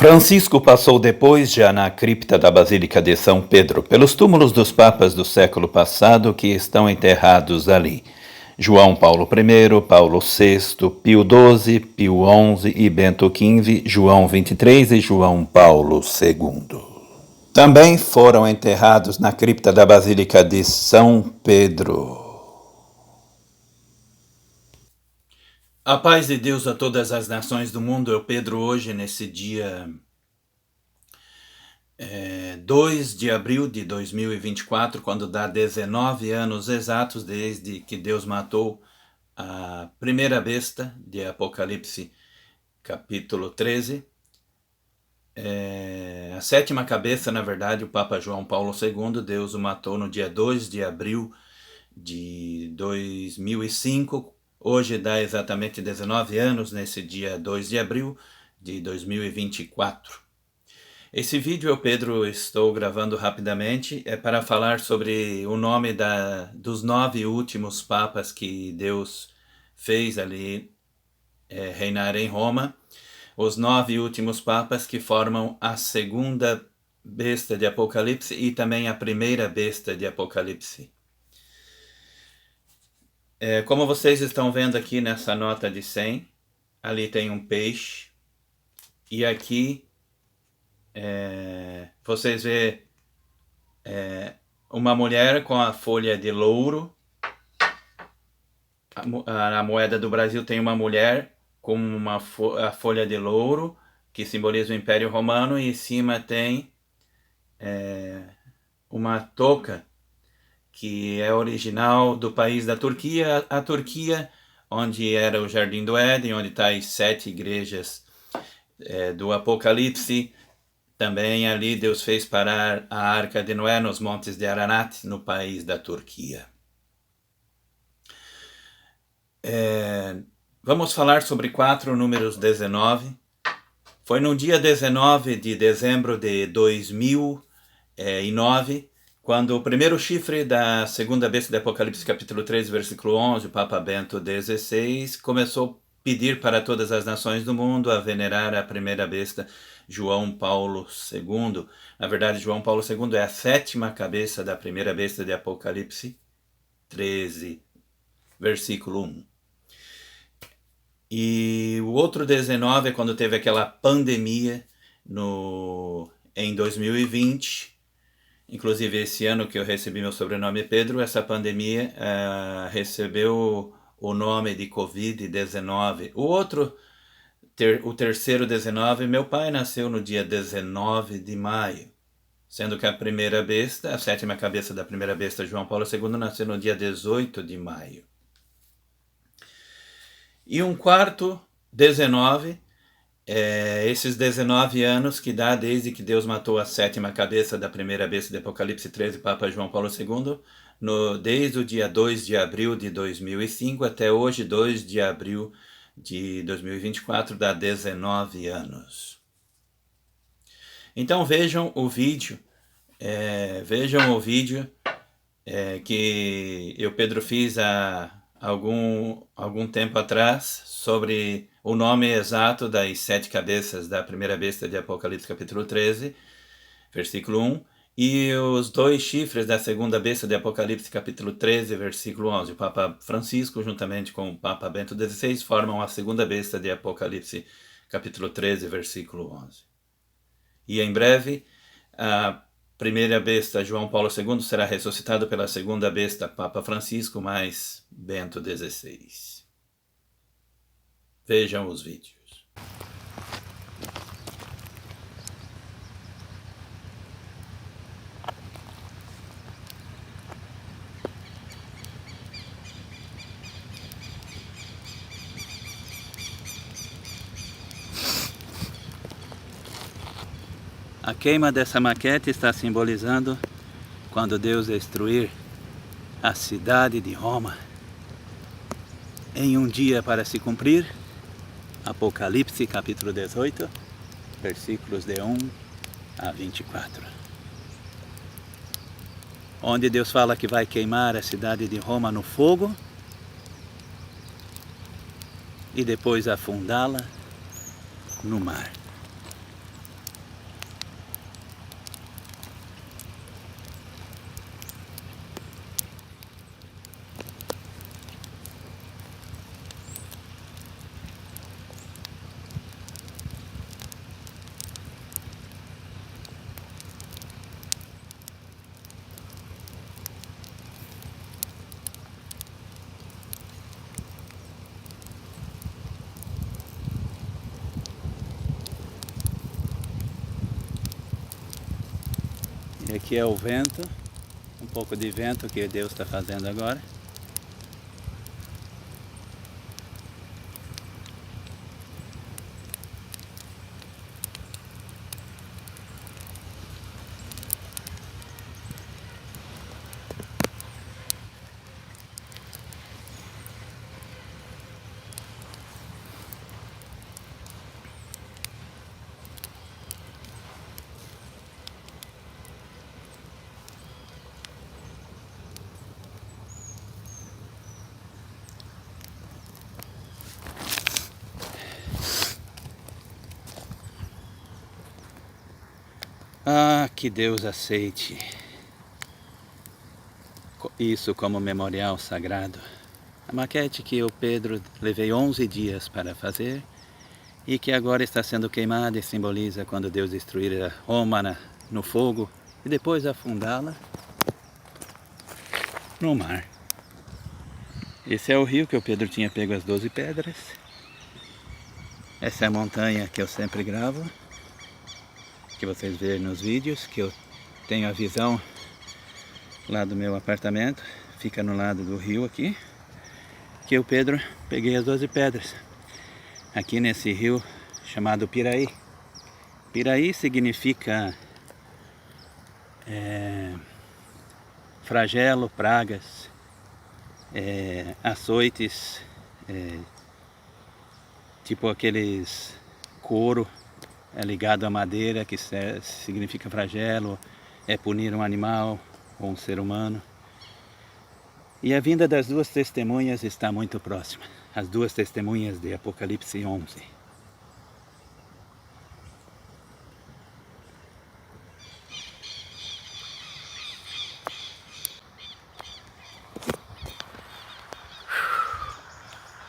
Francisco passou depois já na cripta da Basílica de São Pedro, pelos túmulos dos papas do século passado que estão enterrados ali. João Paulo I, Paulo VI, Pio XII, Pio XI e Bento XV, João XXIII e João Paulo II. Também foram enterrados na cripta da Basílica de São Pedro. A paz de Deus a todas as nações do mundo. Eu, Pedro, hoje, nesse dia 2 de abril de 2024, quando dá 19 anos exatos desde que Deus matou a primeira besta de Apocalipse, capítulo 13. A sétima cabeça, na verdade, o Papa João Paulo II, Deus o matou no dia 2 de abril de 2005. Hoje dá exatamente 19 anos, nesse dia 2 de abril de 2024. Esse vídeo, Pedro, estou gravando rapidamente, é para falar sobre o nome dos 9 últimos papas que Deus fez ali reinar em Roma. Os 9 últimos papas que formam a segunda besta de Apocalipse e também a primeira besta de Apocalipse. Como vocês estão vendo aqui nessa nota de 100, ali tem um peixe, e aqui vocês vê uma mulher com a folha de louro. A moeda do Brasil tem uma mulher com a folha de louro, que simboliza o Império Romano, e em cima tem uma touca, que é original do país da Turquia, a Turquia, onde era o Jardim do Éden, onde está as 7 igrejas do Apocalipse. Também ali Deus fez parar a Arca de Noé nos Montes de Ararat, no país da Turquia. Vamos falar sobre 4 números 19. Foi no dia 19 de dezembro de 2009, quando o primeiro chifre da segunda besta de Apocalipse, capítulo 3, versículo 11, o Papa Bento XVI, começou a pedir para todas as nações do mundo a venerar a primeira besta, João Paulo II. Na verdade, João Paulo II é a 7ª cabeça da primeira besta de Apocalipse 13, versículo 1. E o outro 19 é quando teve aquela pandemia em 2020. Inclusive, esse ano que eu recebi meu sobrenome Pedro, essa pandemia recebeu o nome de Covid-19. O terceiro 19, meu pai nasceu no dia 19 de maio, sendo que a primeira besta, a 7ª cabeça da primeira besta, João Paulo II, nasceu no dia 18 de maio. E um quarto 19, esses 19 anos que dá desde que Deus matou a 7ª cabeça da primeira besta de Apocalipse 13, Papa João Paulo II, desde o dia 2 de abril de 2005 até hoje, 2 de abril de 2024, dá 19 anos. Então vejam o vídeo, que eu, Pedro, fiz há algum tempo atrás, sobre o nome exato das 7 cabeças da primeira besta de Apocalipse, capítulo 13, versículo 1, e os 2 chifres da segunda besta de Apocalipse, capítulo 13, versículo 11. O Papa Francisco, juntamente com o Papa Bento XVI, formam a segunda besta de Apocalipse, capítulo 13, versículo 11. E em breve, a primeira besta, João Paulo II, será ressuscitado pela segunda besta, Papa Francisco, mais Bento XVI. Vejam os vídeos. A queima dessa maquete está simbolizando quando Deus destruir a cidade de Roma em um dia para se cumprir. Apocalipse capítulo 18, versículos de 1 a 24. Onde Deus fala que vai queimar a cidade de Roma no fogo e depois afundá-la no mar. E aqui é o vento, um pouco de vento que Deus está fazendo agora. Ah, que Deus aceite isso como memorial sagrado. A maquete que eu, Pedro, levei 11 dias para fazer e que agora está sendo queimada e simboliza quando Deus destruir a Roma no fogo e depois afundá-la no mar. Esse é o rio que o Pedro tinha pego as 12 pedras. Essa é a montanha que eu sempre gravo, que vocês veem nos vídeos, que eu tenho a visão lá do meu apartamento, fica no lado do rio aqui, que eu, Pedro, peguei as 12 pedras, aqui nesse rio chamado Piraí. Piraí significa flagelo, pragas, açoites, tipo aqueles couro ligado à madeira, que significa flagelo, é punir um animal ou um ser humano. E a vinda das duas testemunhas está muito próxima, as duas testemunhas de Apocalipse 11.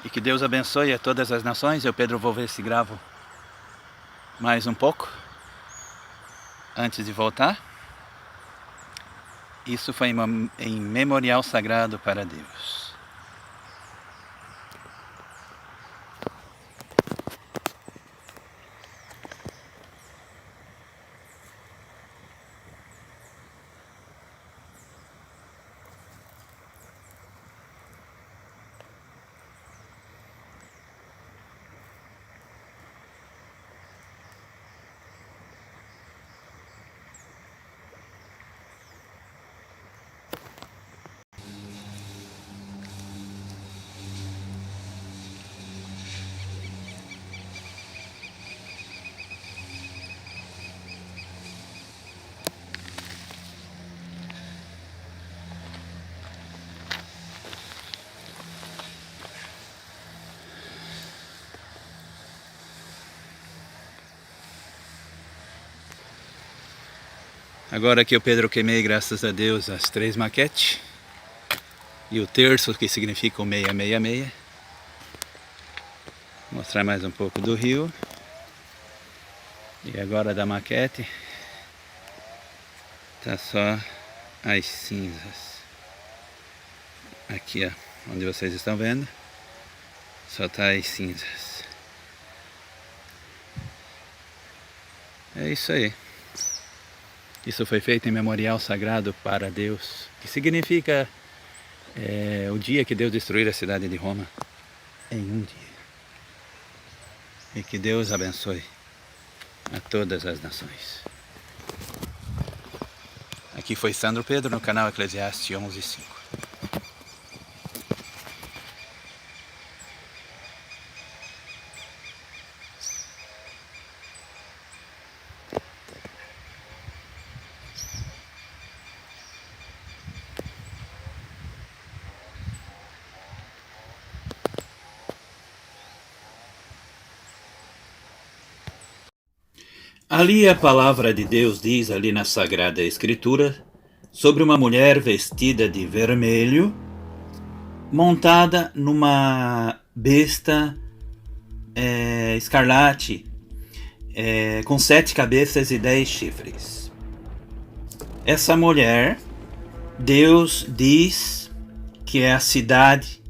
E que Deus abençoe a todas as nações. Eu, Pedro, vou ver se gravo mais um pouco antes de voltar. Isso foi em memorial sagrado para Deus. Agora que o Pedro queimei, graças a Deus, as 3 maquetes e o terço, que significa o 666. Vou mostrar mais um pouco do rio. E agora da maquete tá só as cinzas. Aqui, ó, onde vocês estão vendo, só tá as cinzas. É isso aí. Isso foi feito em memorial sagrado para Deus, que significa o dia que Deus destruir a cidade de Roma em um dia. E que Deus abençoe a todas as nações. Aqui foi Sandro Pedro no canal Eclesiastes 11:5. Ali a palavra de Deus diz, ali na Sagrada Escritura, sobre uma mulher vestida de vermelho, montada numa besta escarlate, com 7 cabeças e 10 chifres. Essa mulher, Deus diz que é a cidade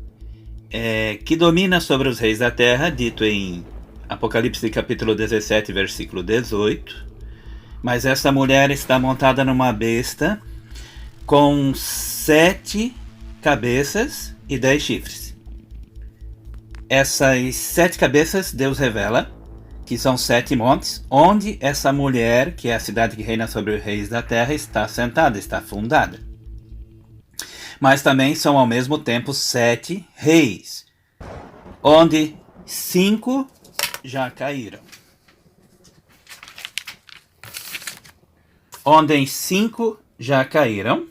que domina sobre os reis da terra, dito em Apocalipse capítulo 17, versículo 18, Mas essa mulher está montada numa besta com 7 cabeças e 10 chifres. Essas 7 cabeças Deus revela que são 7 montes, onde essa mulher, que é a cidade que reina sobre os reis da terra, está sentada, está fundada. Mas também são ao mesmo tempo 7 reis, onde 5 já caíram. Onde 5 já caíram.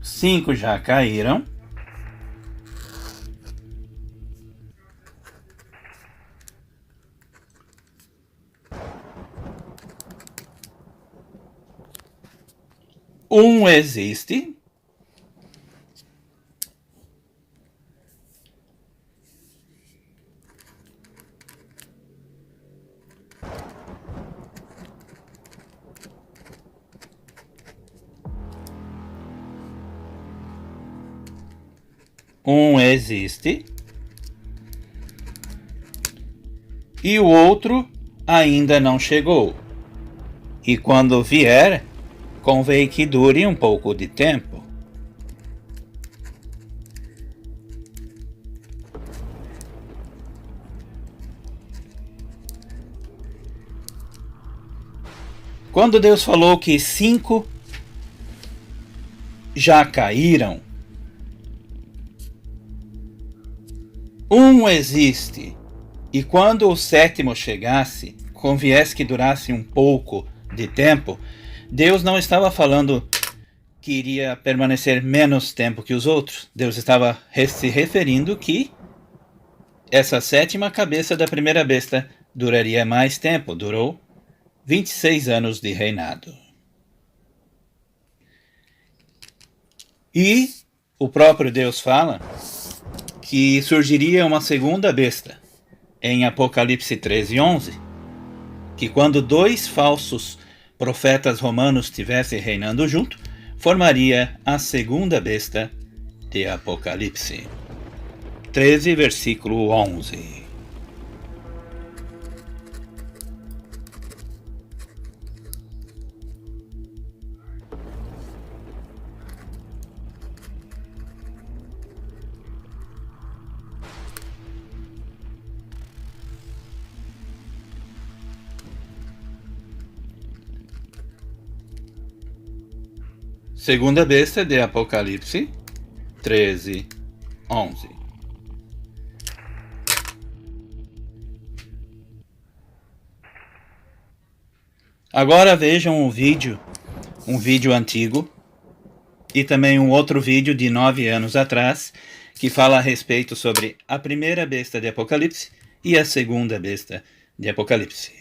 Cinco já caíram. Um existe. Um existe. E o outro ainda não chegou. E quando vier, convém que dure um pouco de tempo. Quando Deus falou que 5 já caíram, um existe, e quando o 7º chegasse, conviesse que durasse um pouco de tempo, Deus não estava falando que iria permanecer menos tempo que os outros. Deus estava se referindo que essa 7ª cabeça da primeira besta duraria mais tempo, durou 26 anos de reinado. E o próprio Deus fala que surgiria uma segunda besta, em Apocalipse 13:11, que quando 2 falsos profetas romanos estivessem reinando junto, formaria a segunda besta de Apocalipse. 13, versículo 11. Segunda besta de Apocalipse 13:11. Agora vejam um vídeo antigo e também um outro vídeo de 9 anos atrás que fala a respeito sobre a primeira besta de Apocalipse e a segunda besta de Apocalipse.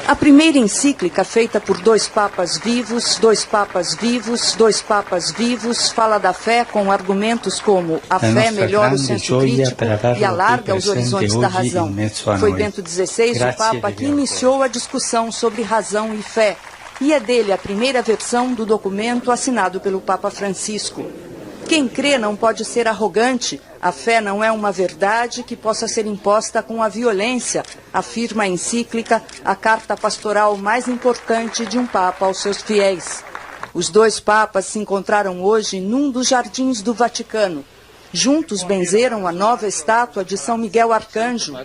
A primeira encíclica, feita por dois papas vivos, fala da fé com argumentos como a fé melhora o senso crítico e alarga os horizontes da razão. Foi Bento XVI, o Papa, que iniciou a discussão sobre razão e fé, e é dele a primeira versão do documento assinado pelo Papa Francisco. Quem crê não pode ser arrogante. A fé não é uma verdade que possa ser imposta com a violência, afirma a encíclica, a carta pastoral mais importante de um papa aos seus fiéis. Os dois papas se encontraram hoje num dos jardins do Vaticano. Juntos benzeram a nova estátua de São Miguel Arcanjo.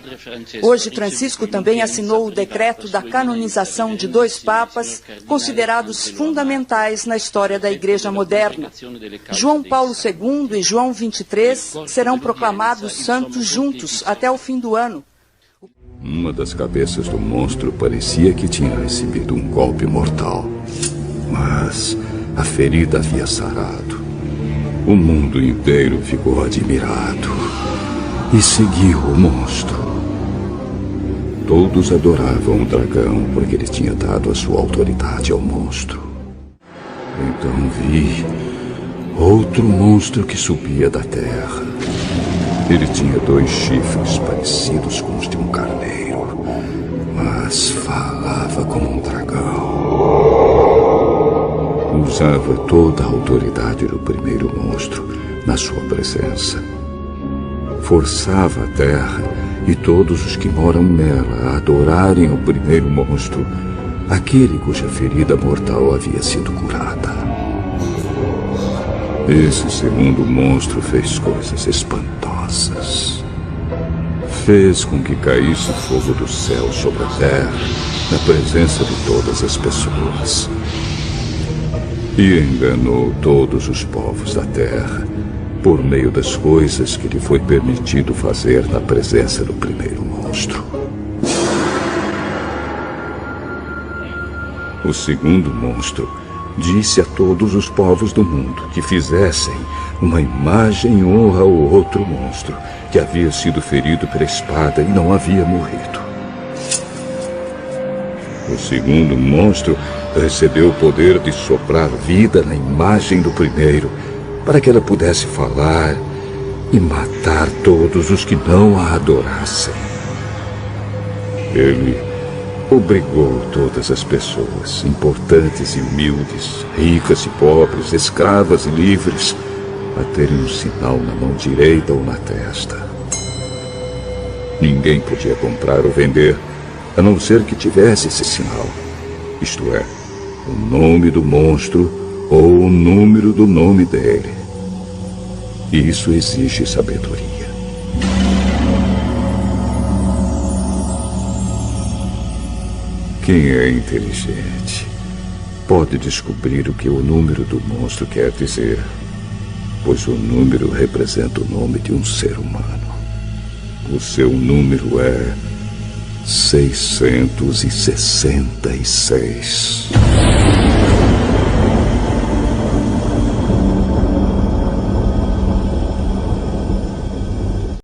Hoje, Francisco também assinou o decreto da canonização de dois papas considerados fundamentais na história da Igreja moderna. João Paulo II e João XXIII serão proclamados santos juntos até o fim do ano. Uma das cabeças do monstro parecia que tinha recebido um golpe mortal, mas a ferida havia sarado. O mundo inteiro ficou admirado e seguiu o monstro. Todos adoravam o dragão porque ele tinha dado a sua autoridade ao monstro. Então vi outro monstro que subia da terra. Ele tinha dois chifres parecidos com os de um carneiro, mas falava como um dragão. Usava toda a autoridade do primeiro monstro na sua presença. Forçava a terra e todos os que moram nela a adorarem o primeiro monstro, aquele cuja ferida mortal havia sido curada. Esse segundo monstro fez coisas espantosas. Fez com que caísse fogo do céu sobre a terra, na presença de todas as pessoas. E enganou todos os povos da terra por meio das coisas que lhe foi permitido fazer na presença do primeiro monstro. O segundo monstro disse a todos os povos do mundo que fizessem uma imagem em honra ao outro monstro que havia sido ferido pela espada e não havia morrido. O segundo monstro recebeu o poder de soprar vida na imagem do primeiro, para que ela pudesse falar e matar todos os que não a adorassem. Ele obrigou todas as pessoas, importantes e humildes, ricas e pobres, escravas e livres, a terem um sinal na mão direita ou na testa. Ninguém podia comprar ou vender, a não ser que tivesse esse sinal, isto é, o nome do monstro ou o número do nome dele. Isso exige sabedoria. Quem é inteligente pode descobrir o que o número do monstro quer dizer, pois o número representa o nome de um ser humano. O seu número é 666.